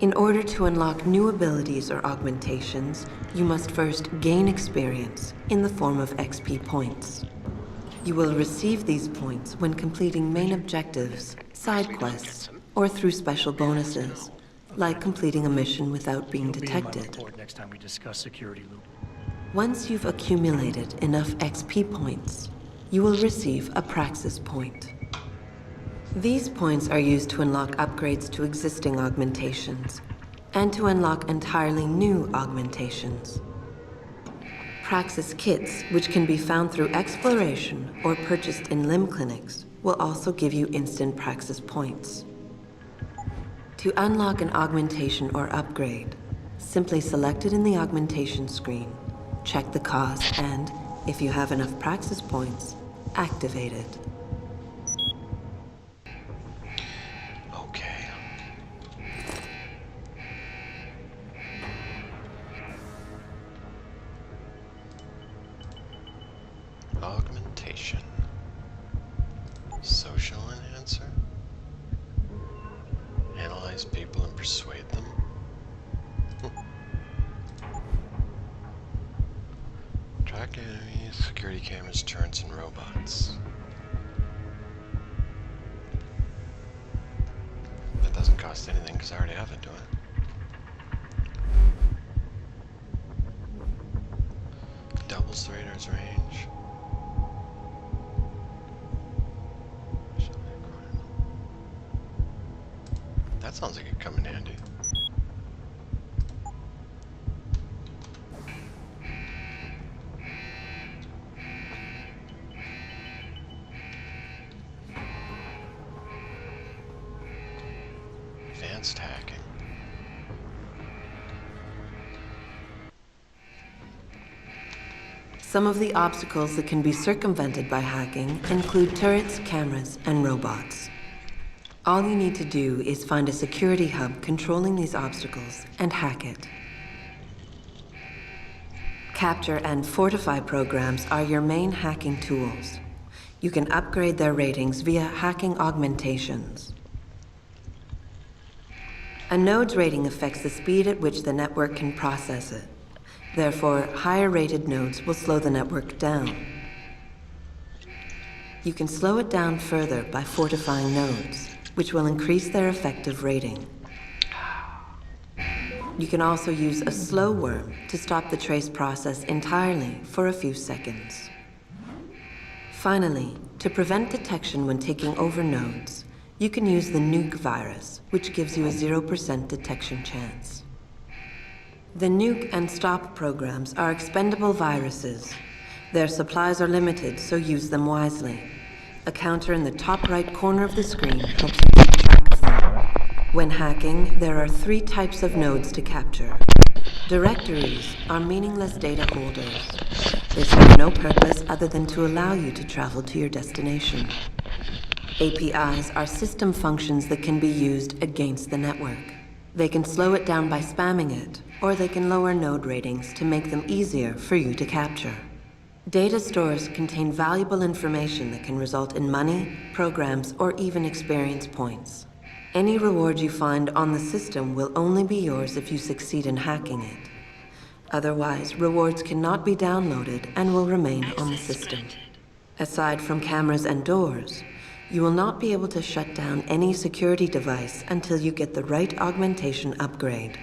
In order to unlock new abilities or augmentations, you must first gain experience in the form of XP points. You will receive these points when completing main objectives, side quests, or through special bonuses, like completing a mission without being detected. Next time we discuss security loop. Once you've accumulated enough XP points, you will receive a Praxis point. These points are used to unlock upgrades to existing augmentations, and to unlock entirely new augmentations. Praxis kits, which can be found through exploration or purchased in limb clinics, will also give you instant Praxis points. To unlock an augmentation or upgrade, simply select it in the augmentation screen, check the cost, and, if you have enough Praxis points, activate it. Okay. Augmentation. Social enhancer. Analyze people and persuade them. Track enemies, security cameras, turrets, and robots. That doesn't cost anything because I already have it, do I? Doubles the radar's range. That sounds like it'd come in handy. Advanced hacking. Some of the obstacles that can be circumvented by hacking include turrets, cameras, and robots. All you need to do is find a security hub controlling these obstacles and hack it. Capture and fortify programs are your main hacking tools. You can upgrade their ratings via hacking augmentations. A node's rating affects the speed at which the network can process it. Therefore, higher-rated nodes will slow the network down. You can slow it down further by fortifying nodes, which will increase their effective rating. You can also use a slow worm to stop the trace process entirely for a few seconds. Finally, to prevent detection when taking over nodes, you can use the nuke virus, which gives you a 0% detection chance. The nuke and stop programs are expendable viruses. Their supplies are limited, so use them wisely. A counter in the top right corner of the screen helps you keep track of them. When hacking, there are 3 types of nodes to capture. Directories are meaningless data holders. They serve no purpose other than to allow you to travel to your destination. APIs are system functions that can be used against the network. They can slow it down by spamming it, or they can lower node ratings to make them easier for you to capture. Data stores contain valuable information that can result in money, programs, or even experience points. Any reward you find on the system will only be yours if you succeed in hacking it. Otherwise, rewards cannot be downloaded and will remain on the system. Aside from cameras and doors, you will not be able to shut down any security device until you get the right augmentation upgrade.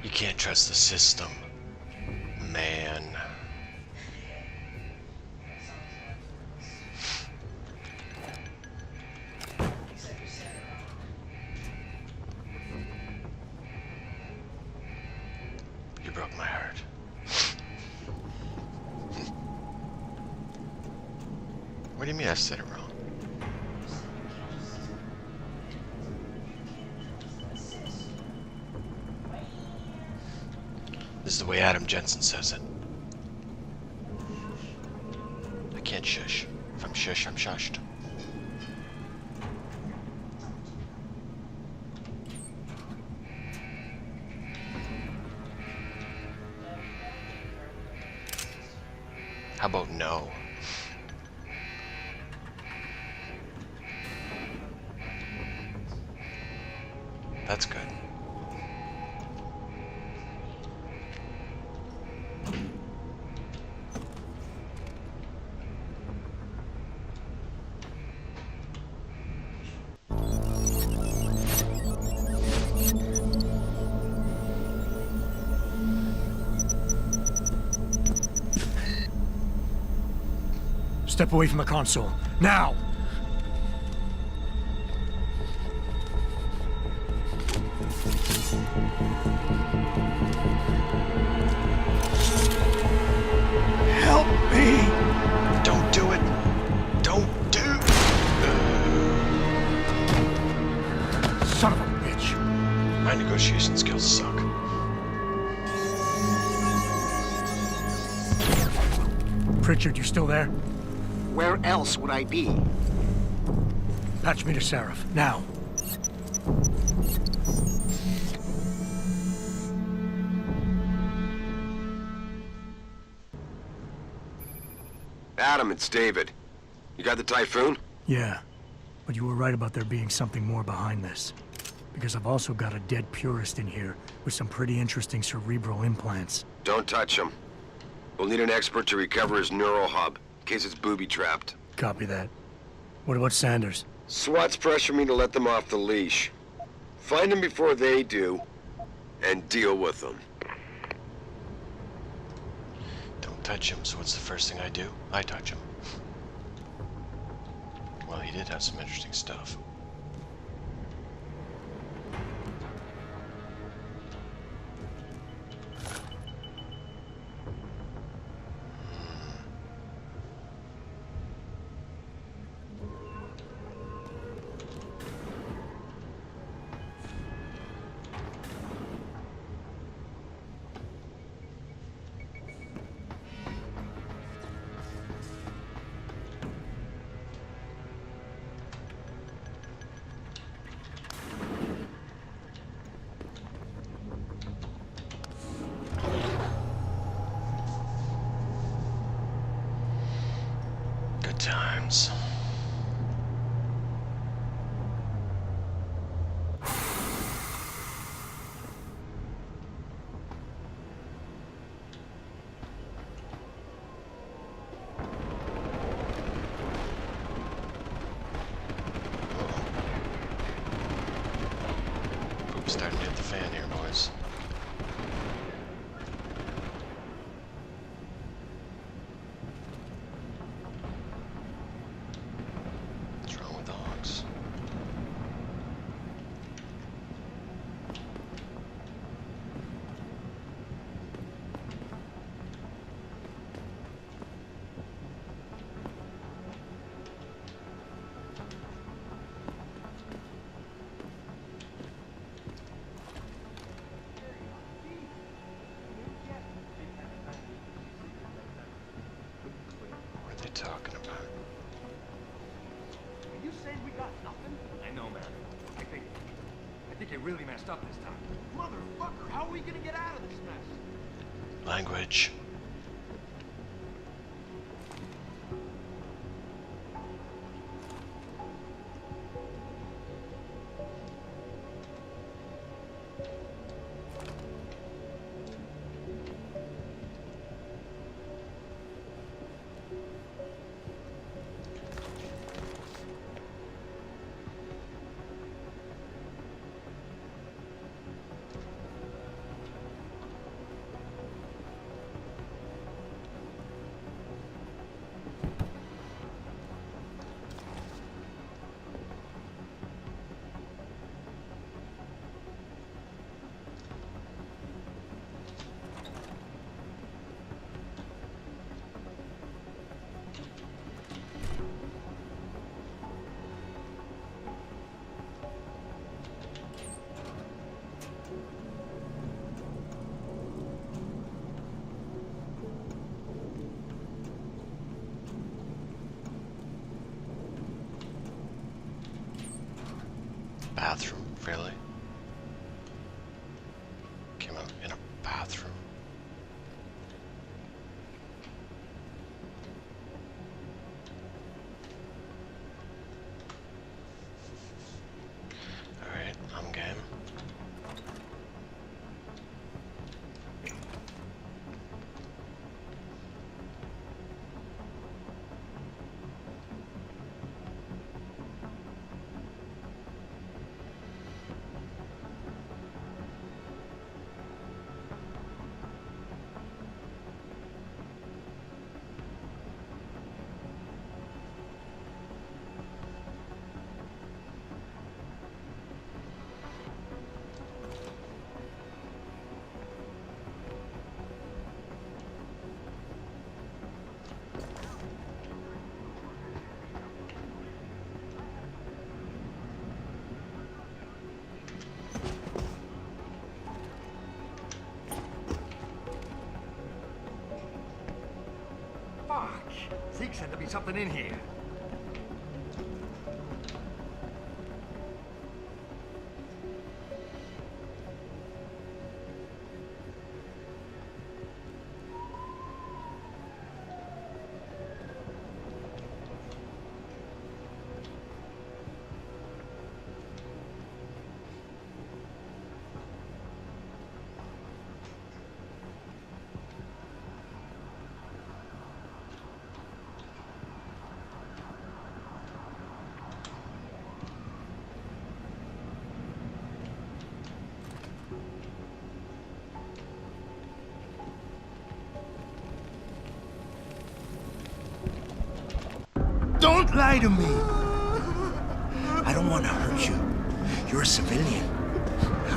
You can't trust the system, man. You broke my heart. What do you mean I said it wrong? This is the way Adam Jensen says it. I can't shush. If I'm shush, I'm shushed. How about no? That's good. Step away from the console. Now! Help me! Don't do it! Don't do... Son of a bitch! My negotiation skills suck. Pritchard, you still there? Where else would I be? Patch me to Seraph, now. Adam, it's David. You got the Typhoon? Yeah, but you were right about there being something more behind this. Because I've also got a dead purist in here with some pretty interesting cerebral implants. Don't touch him. We'll need an expert to recover his neural hub, in case it's booby-trapped. Copy that. What about Sanders? SWAT's pressure me to let them off the leash. Find them before they do, and deal with them. Don't touch him, so what's the first thing I do? I touch him. Well, he did have some interesting stuff. Good times. Poop's starting to hit the fan here, boys. What's wrong with the hogs? What are they talking about? Are you saying we got nothing? I know, man. I think you really messed up this time. Motherfucker, how are we gonna get out of this mess? Language. Bathroom, really? Came out in a bathroom. Alright, I'm game. Zeke said there'd be something in here. Don't lie to me! I don't want to hurt you. You're a civilian.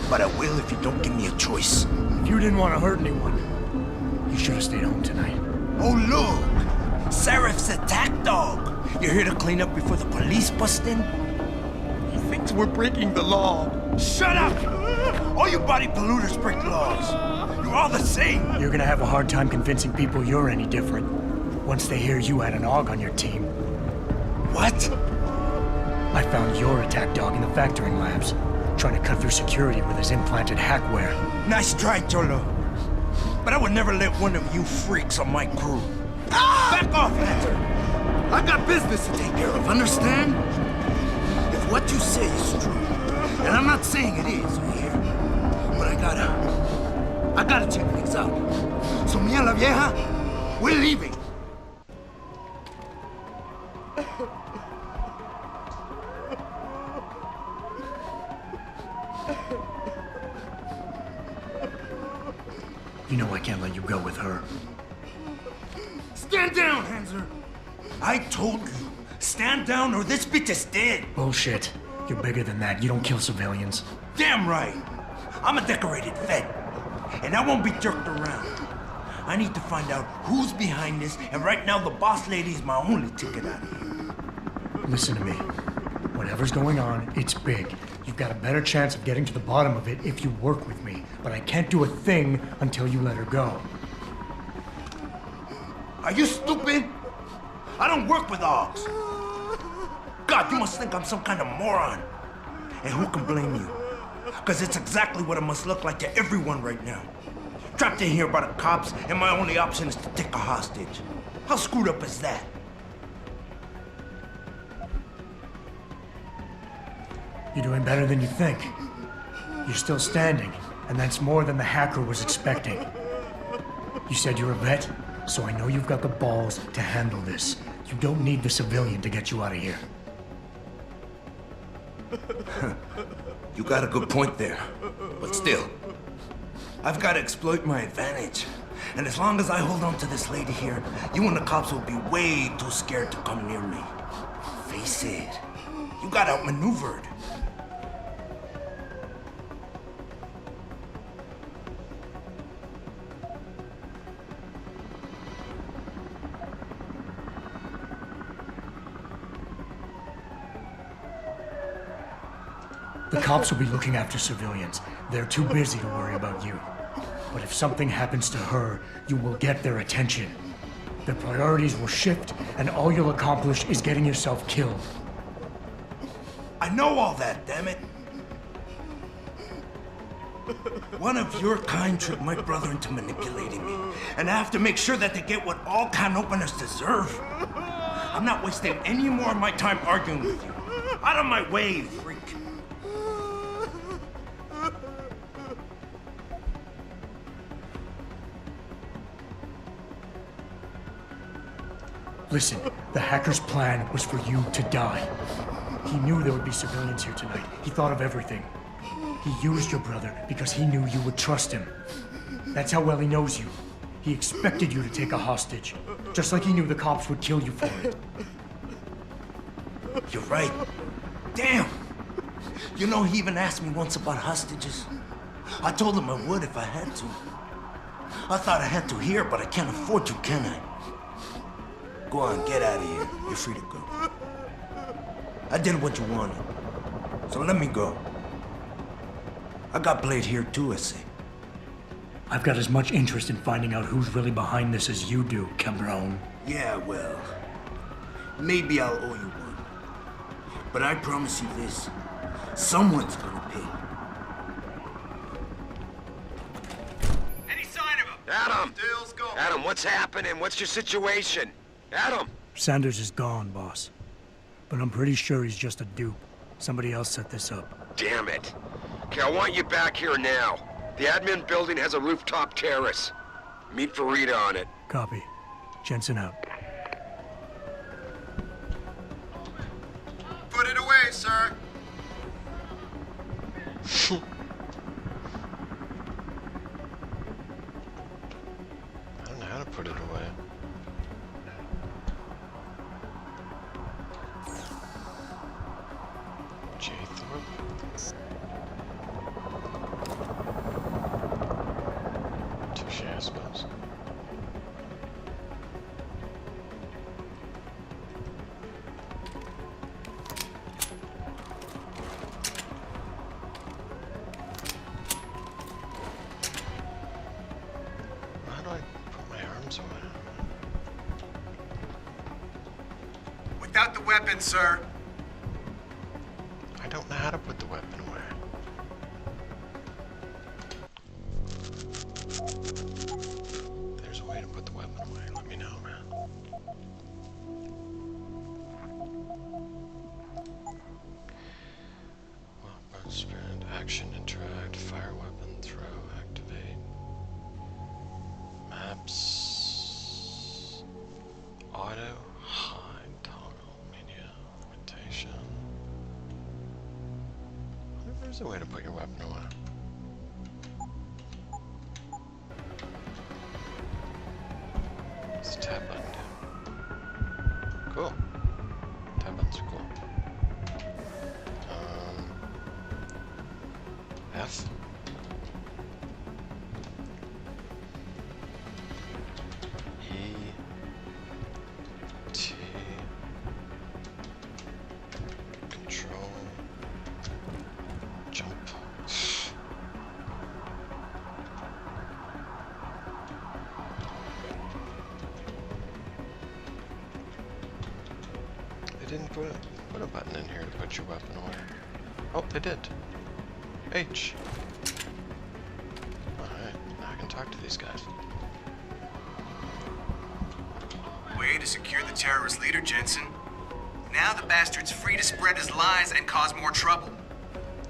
But I will if you don't give me a choice. If you didn't want to hurt anyone, you should have stayed home tonight. Oh, look! Serif's attack dog! You're here to clean up before the police bust in? He thinks we're breaking the law. Shut up! All you body polluters break laws. You're all the same. You're gonna have a hard time convincing people you're any different once they hear you had an AUG on your team. What? I found your attack dog in the factoring labs, trying to cut through security with his implanted hackware. Nice try, Cholo. But I would never let one of you freaks on my crew. Back off, Hunter! I got business to take care of, understand? If what you say is true, and I'm not saying it is here, but I gotta check things out. So me and la vieja, we're leaving. You know I can't let you go with her. Stand down, Hanser! I told you, stand down or this bitch is dead. Bullshit. You're bigger than that. You don't kill civilians. Damn right. I'm a decorated vet, and I won't be jerked around. I need to find out who's behind this, and right now the boss lady is my only ticket out of here. Listen to me. Whatever's going on, it's big. You've got a better chance of getting to the bottom of it if you work with me, but I can't do a thing until you let her go. Are you stupid? I don't work with AUGs. God, you must think I'm some kind of moron. And who can blame you? Because it's exactly what it must look like to everyone right now. Trapped in here by the cops, and my only option is to take a hostage. How screwed up is that? You're doing better than you think. You're still standing, and that's more than the hacker was expecting. You said you're a vet, so I know you've got the balls to handle this. You don't need the civilian to get you out of here. You got a good point there. But still, I've got to exploit my advantage. And as long as I hold on to this lady here, you and the cops will be way too scared to come near me. Face it, you got outmaneuvered. The cops will be looking after civilians. They're too busy to worry about you. But if something happens to her, you will get their attention. Their priorities will shift, and all you'll accomplish is getting yourself killed. I know all that, damn it. One of your kind tricked my brother into manipulating me. And I have to make sure that they get what all can openers deserve. I'm not wasting any more of my time arguing with you. Out of my way, freak. Listen, the hacker's plan was for you to die. He knew there would be civilians here tonight. He thought of everything. He used your brother because he knew you would trust him. That's how well he knows you. He expected you to take a hostage, just like he knew the cops would kill you for it. You're right. Damn! You know, he even asked me once about hostages. I told him I would if I had to. I thought I had to here, but I can't afford to, can I? Go on, get out of here. You're free to go. I did what you wanted, so let me go. I got Blade here too, I say. I've got as much interest in finding out who's really behind this as you do, Cabron. Yeah, well, Maybe I'll owe you one. But I promise you this. Someone's gonna pay. Any sign of him? Adam! Dale's go. Adam, what's happening? What's your situation? Adam! Sanders is gone, boss. But I'm pretty sure he's just a dupe. Somebody else set this up. Damn it. Okay, I want you back here now. The admin building has a rooftop terrace. Meet Farida on it. Copy. Jensen out. Put it away, sir. I don't know how to put it away. Jaythorpe? Touche, I suppose. How do I put my arms away? Without the weapon, sir. I don't know how to put the weapon away. There's a way to put the weapon away. Let me know, man. Weapon, spin, action, interact, fire weapon, throw, activate. Maps. Auto, hide, toggle, media, rotation. There's a way to put your weapon away. What's the tab button do? Cool. Tab buttons are cool. F. E. T. Control. Jump. They didn't put a button in here to put your weapon away. Oh, they did. H. Alright, now I can talk to these guys. Way to secure the terrorist leader, Jensen. Now the bastard's free to spread his lies and cause more trouble.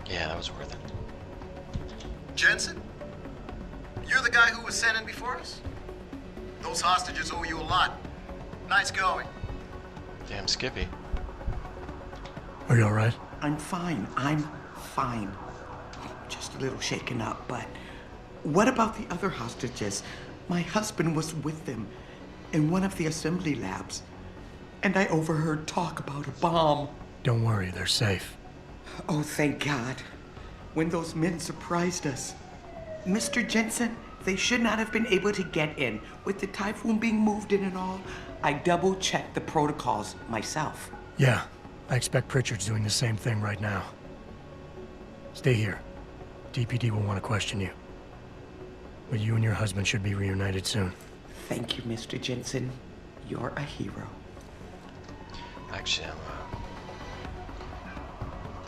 Yeah, that was worth it. Jensen? You're the guy who was sent in before us? Those hostages owe you a lot. Nice going. Damn Skippy. Are you alright? I'm fine. I'm fine. Just a little shaken up, but what about the other hostages? My husband was with them in one of the assembly labs, and I overheard talk about a bomb. Don't worry, they're safe. Oh, thank God. When those men surprised us. Mr. Jensen, they should not have been able to get in. With the typhoon being moved in and all, I double-checked the protocols myself. Yeah, I expect Pritchard's doing the same thing right now. Stay here. DPD will want to question you. But you and your husband should be reunited soon. Thank you, Mr. Jensen. You're a hero. Actually, I'm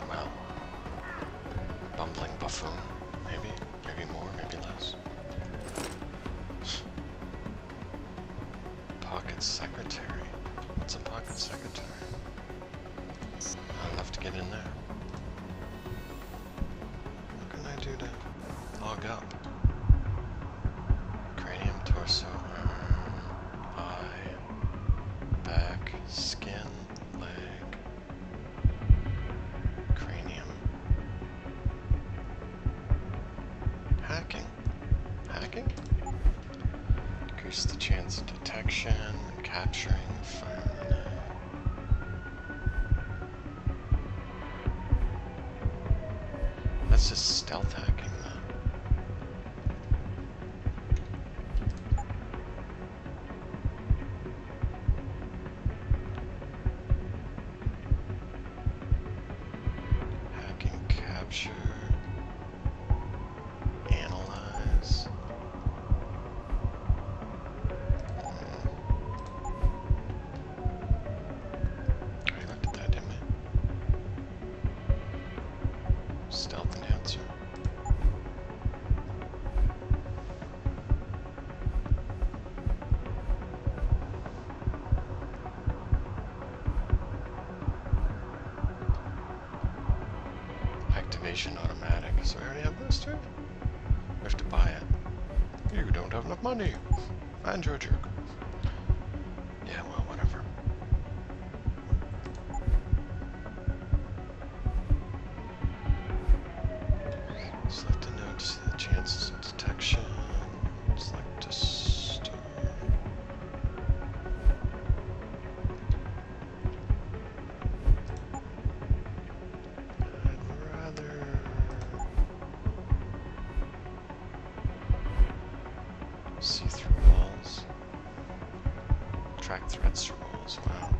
well, bumbling buffoon. Maybe more, maybe less. Pocket secretary. What's a pocket secretary? Not enough to get in there. What can I do to log up? Cranium, torso, arm, eye, back, skin, leg, cranium. Hacking. Hacking? Increase the chance of detection when capturing the phone. That's just stealth hacking, though. Hacking, capture, analyze. Automation, automatic. So we already have this too? We have to buy it. You don't have enough money. And you're a jerk. Yeah, well, whatever. Select a node to see the chances of detection. Select a stone. I'd rather... see through walls. Track threads through walls. Wow.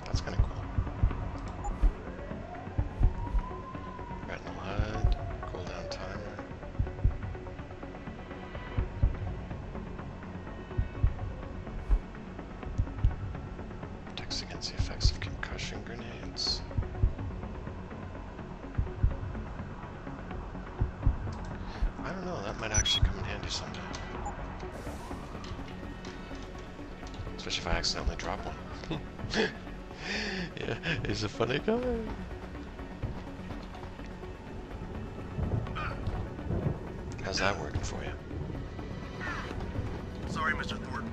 That's kind of cool. Retinal HUD. Cooldown timer. Protects against the effects of concussion grenades. I don't know, that might actually come in handy sometime. Especially if I accidentally drop one. Yeah, he's a funny guy. How's that working for you? Sorry, Mr. Thornton.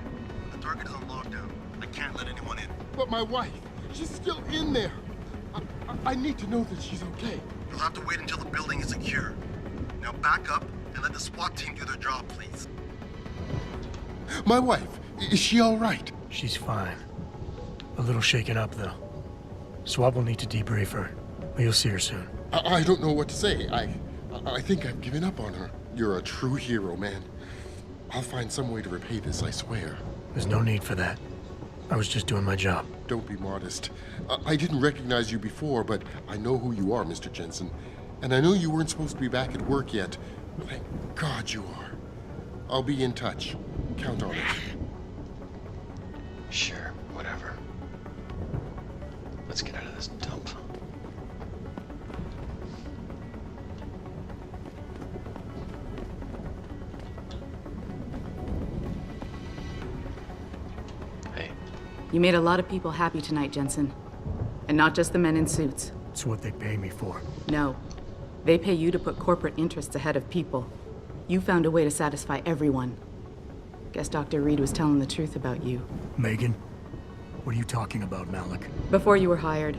The target is on lockdown. I can't let anyone in. But my wife, she's still in there. I need to know that she's okay. You'll have to wait until the building is secure. Now back up and let the SWAT team do their job, please. My wife, is she all right? She's fine. A little shaken up, though. SWAT will need to debrief her, but you'll see her soon. I don't know what to say. I think I've given up on her. You're a true hero, man. I'll find some way to repay this, I swear. There's no need for that. I was just doing my job. Don't be modest. I didn't recognize you before, but I know who you are, Mr. Jensen. And I know you weren't supposed to be back at work yet. Thank God you are. I'll be in touch. Count on it. Sure, whatever. Let's get out of this dump. Hey. You made a lot of people happy tonight, Jensen. And not just the men in suits. It's what they pay me for. No. They pay you to put corporate interests ahead of people. You found a way to satisfy everyone. Guess Dr. Reed was telling the truth about you. Megan? What are you talking about, Malik? Before you were hired,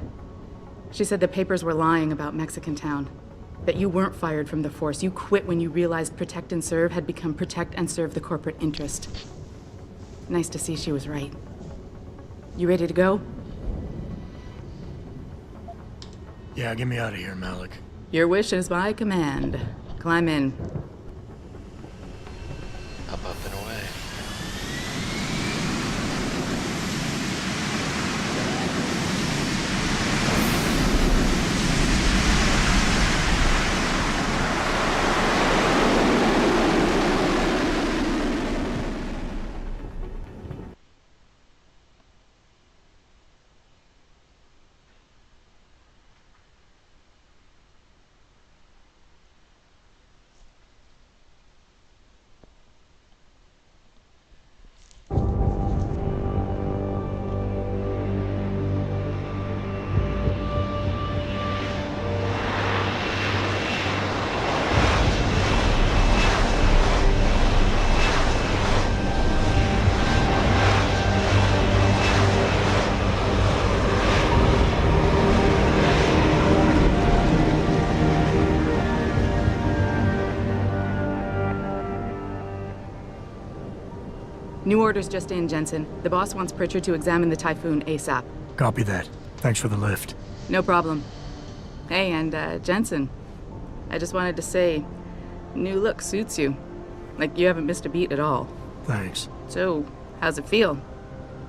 she said the papers were lying about Mexican Town. That you weren't fired from the force. You quit when you realized Protect and Serve had become Protect and Serve the corporate interest. Nice to see she was right. You ready to go? Yeah, get me out of here, Malik. Your wish is my command. Climb in. Up and away. New orders just in, Jensen. The boss wants Pritchard to examine the Typhoon ASAP. Copy that. Thanks for the lift. No problem. Hey, and Jensen, I just wanted to say, new look suits you. Like you haven't missed a beat at all. Thanks. So, how's it feel?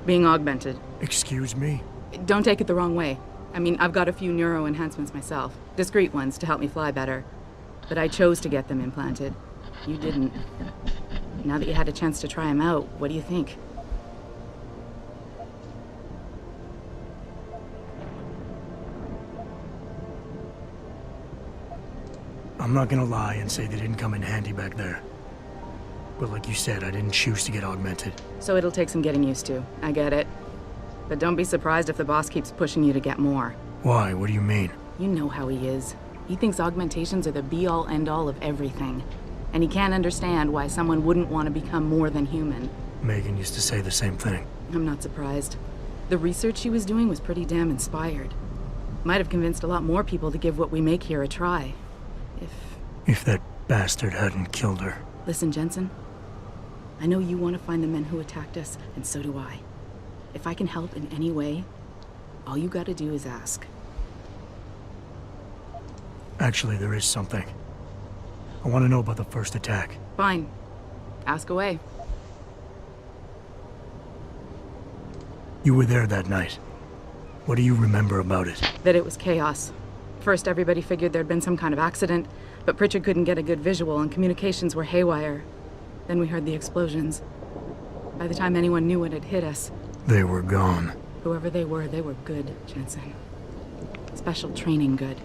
Being augmented. Excuse me? Don't take it the wrong way. I mean, I've got a few neuro enhancements myself. Discreet ones to help me fly better. But I chose to get them implanted. You didn't. Now that you had a chance to try them out, what do you think? I'm not gonna lie and say they didn't come in handy back there. But like you said, I didn't choose to get augmented. So it'll take some getting used to. I get it. But don't be surprised if the boss keeps pushing you to get more. Why? What do you mean? You know how he is. He thinks augmentations are the be-all, end-all of everything. And he can't understand why someone wouldn't want to become more than human. Megan used to say the same thing. I'm not surprised. The research she was doing was pretty damn inspired. Might have convinced a lot more people to give what we make here a try. If that bastard hadn't killed her. Listen, Jensen. I know you want to find the men who attacked us, and so do I. If I can help in any way, all you gotta do is ask. Actually, there is something. I want to know about the first attack. Fine. Ask away. You were there that night. What do you remember about it? That it was chaos. First, everybody figured there'd been some kind of accident, but Pritchard couldn't get a good visual and communications were haywire. Then we heard the explosions. By the time anyone knew what had hit us... They were gone. Whoever they were good, Jensen. Special training good.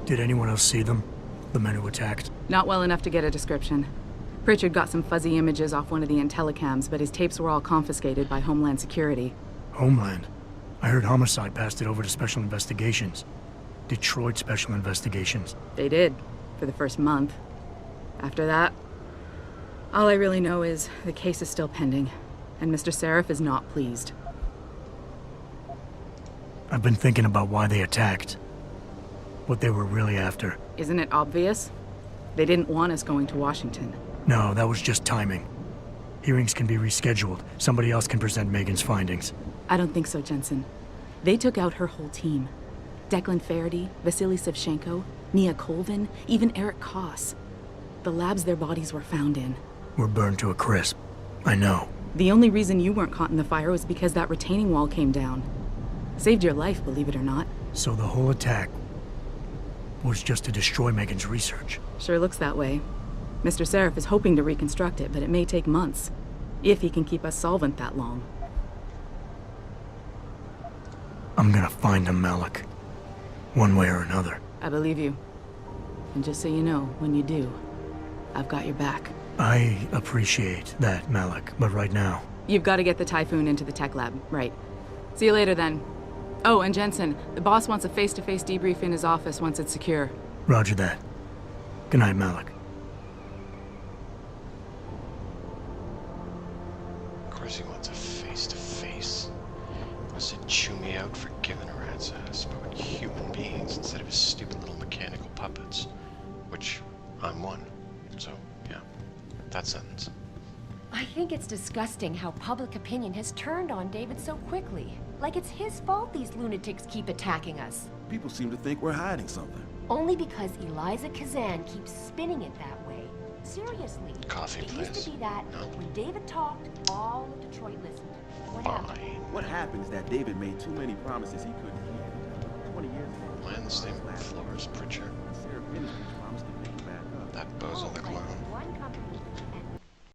Did anyone else see them? The men who attacked? Not well enough to get a description. Pritchard got some fuzzy images off one of the intellicams, but his tapes were all confiscated by Homeland Security. Homeland? I heard Homicide passed it over to Special Investigations. Detroit Special Investigations. They did, for the first month. After that, all I really know is the case is still pending, and Mr. Seraph is not pleased. I've been thinking about why they attacked. What they were really after. Isn't it obvious? They didn't want us going to Washington. No, that was just timing. Hearings can be rescheduled. Somebody else can present Megan's findings. I don't think so, Jensen. They took out her whole team. Declan Faraday, Vasily Savchenko, Nia Colvin, even Eric Koss. The labs their bodies were found in. Were burned to a crisp. I know. The only reason you weren't caught in the fire was because that retaining wall came down. Saved your life, believe it or not. So the whole attack was just to destroy Megan's research. Sure looks that way. Mr. Seraph is hoping to reconstruct it, but it may take months. If he can keep us solvent that long. I'm gonna find him, Malik. One way or another. I believe you. And just so you know, when you do, I've got your back. I appreciate that, Malik, but right now... You've got to get the Typhoon into the tech lab, right. See you later, then. Oh, and Jensen, the boss wants a face-to-face debrief in his office once it's secure. Roger that. Good night, Malik. Of course he wants a face-to-face. Wants to chew me out for giving a rat's ass about human beings instead of his stupid little mechanical puppets. Which, I'm one. So, yeah. That sentence. I think it's disgusting how public opinion has turned on David so quickly. Like it's his fault these lunatics keep attacking us. People seem to think we're hiding something. Only because Eliza Kazan keeps spinning it that way. Seriously. Coffee, it please. used to be that when David talked, all of Detroit listened. What happened? What happened is that David made too many promises he couldn't keep. 20 years ago. Am I on the same floor as Pritchard? Sarah finished his promise to pick him back up. That bozo the clown.